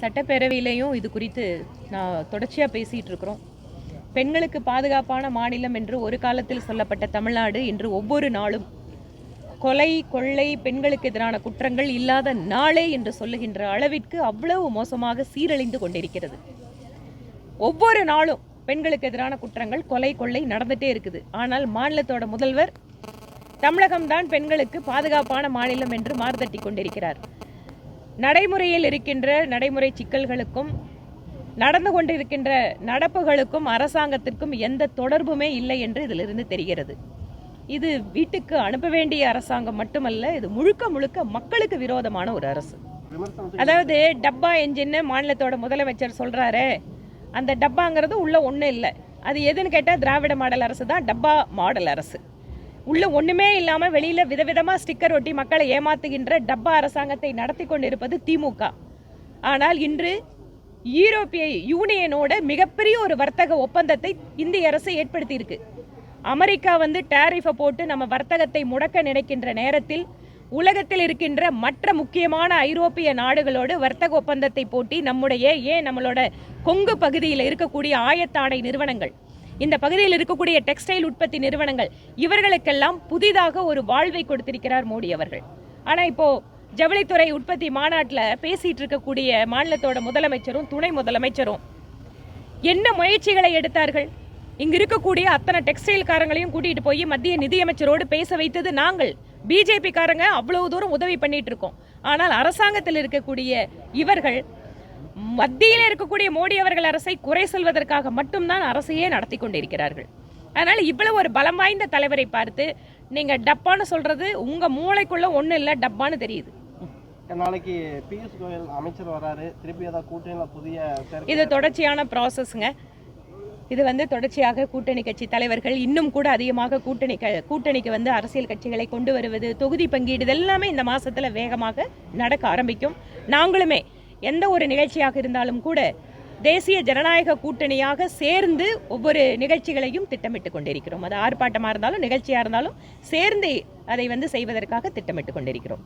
சட்டப்பேரவையிலையும் இது குறித்து நான் தொடர்ச்சியாக பேசிகிட்டு இருக்கிறோம். பெண்களுக்கு பாதுகாப்பான மாநிலம் என்று ஒரு காலத்தில் சொல்லப்பட்ட தமிழ்நாடு இன்று ஒவ்வொரு நாளும் கொலை கொள்ளை பெண்களுக்கு எதிரான குற்றங்கள் இல்லாத நாளே என்று சொல்லுகின்ற அளவிற்கு அவ்வளவு மோசமாக சீரழிந்து கொண்டிருக்கிறது. ஒவ்வொரு நாளும் பெண்களுக்கு எதிரான குற்றங்கள் கொலை கொள்ளை நடந்துட்டே இருக்குது. ஆனால் மாநிலத்தோட முதல்வர் தமிழகம்தான் பெண்களுக்கு பாதுகாப்பான மாநிலம் என்று மார்தட்டி கொண்டிருக்கிறார். நடைமுறையில் இருக்கின்ற நடைமுறை சிக்கல்களுக்கும் நடந்து கொண்டிருக்கின்ற நடப்புகளுக்கும் அரசாங்கத்திற்கும் எந்த தொடர்புமே இல்லை என்று இதிலிருந்து தெரிகிறது. இது வீட்டுக்கு அனுப்ப வேண்டிய அரசாங்கம் மட்டுமல்ல, இது முழுக்க முழுக்க மக்களுக்கு விரோதமான ஒரு அரசு. அதாவது டப்பா என்ஜின்னு மாநிலத்தோட முதலமைச்சர் சொல்றாரு. அந்த டப்பாங்கிறது உள்ள ஒன்றும் இல்லை. அது எதுன்னு கேட்டால் திராவிட மாடல் அரசு தான் டப்பா மாடல் அரசு. உள்ள ஒன்றுமே இல்லாமல் வெளியில் விதவிதமாக ஸ்டிக்கர் ஒட்டி மக்களை ஏமாத்துகின்ற டப்பா அரசாங்கத்தை நடத்தி கொண்டிருப்பது திமுக. ஆனால் இன்று யூரோப்பிய யூனியனோட மிகப்பெரிய ஒரு வர்த்தக ஒப்பந்தத்தை இந்திய அரசு ஏற்படுத்தி இருக்கு. அமெரிக்கா டேரிஃபை போட்டு நம்ம வர்த்தகத்தை முடக்க நினைக்கின்ற நேரத்தில் உலகத்தில் இருக்கின்ற மற்ற முக்கியமான ஐரோப்பிய நாடுகளோடு வர்த்தக ஒப்பந்தத்தை போட்டி நம்மளோட கொங்கு பகுதியில் இருக்கக்கூடிய ஆயத்தாடை நிறுவனங்கள், இந்த பகுதியில் இருக்கக்கூடிய டெக்ஸ்டைல் உற்பத்தி நிறுவனங்கள், இவர்களுக்கெல்லாம் புதிதாக ஒரு வாழ்வை கொடுத்திருக்கிறார் மோடி அவர்கள். ஆனால் இப்போ ஜவுளித்துறை உற்பத்தி மாநாட்டில் பேசிட்டு இருக்கக்கூடிய மாநிலத்தோட முதலமைச்சரும் துணை முதலமைச்சரும் என்ன முயற்சிகளை எடுத்தார்கள்? இங்க இருக்கக்கூடிய அத்தனை டெக்ஸ்டைல் காரங்களையும் கூட்டிட்டு போய் மத்திய நிதியமைச்சரோடு பேச வைத்தது நாங்கள். பிஜேபி காரங்க அவ்வளவு தூரம் உதவி பண்ணிட்டு இருக்கோம். ஆனால் அரசாங்கத்தில் இருக்கக்கூடிய இவர்கள் மத்தியில் இருக்கக்கூடிய மோடி அவர்கள் அரசை குறை சொல்வதற்காக மட்டும்தான் அரசையே நடத்தி கொண்டிருக்கிறார்கள். அதனால இவ்வளவு ஒரு பலம் வாய்ந்த தலைவரை பார்த்து நீங்க டப்பான்னு சொல்றது உங்க மூளைக்குள்ள ஒண்ணு இல்ல, டப்பான்னு தெரியுது. நாளைக்கு பியூஷ் கோயல் அமைச்சர் வராரு, திருப்பி ஏதாவது கூட்டணியில புதிய இது தொடர்ச்சியான ப்ராசஸ்ங்க. இது தொடர்ச்சியாக கூட்டணி கட்சி தலைவர்கள் இன்னும் கூட அதிகமாக கூட்டணிக்கு அரசியல் கட்சிகளை கொண்டு வருவது, தொகுதி பங்கீடு, இதெல்லாமே இந்த மாசத்துல வேகமாக நடக்க ஆரம்பிக்கும். நாங்களுமே எந்த ஒரு நிகழ்ச்சியாக இருந்தாலும் கூட தேசிய ஜனநாயக கூட்டணியாக சேர்ந்து ஒவ்வொரு நிகழ்ச்சிகளையும் திட்டமிட்டு கொண்டிருக்கிறோம். அது ஆர்ப்பாட்டமாக இருந்தாலும் நிகழ்ச்சியாக இருந்தாலும் சேர்ந்து அதை செய்வதற்காக திட்டமிட்டு கொண்டிருக்கிறோம்.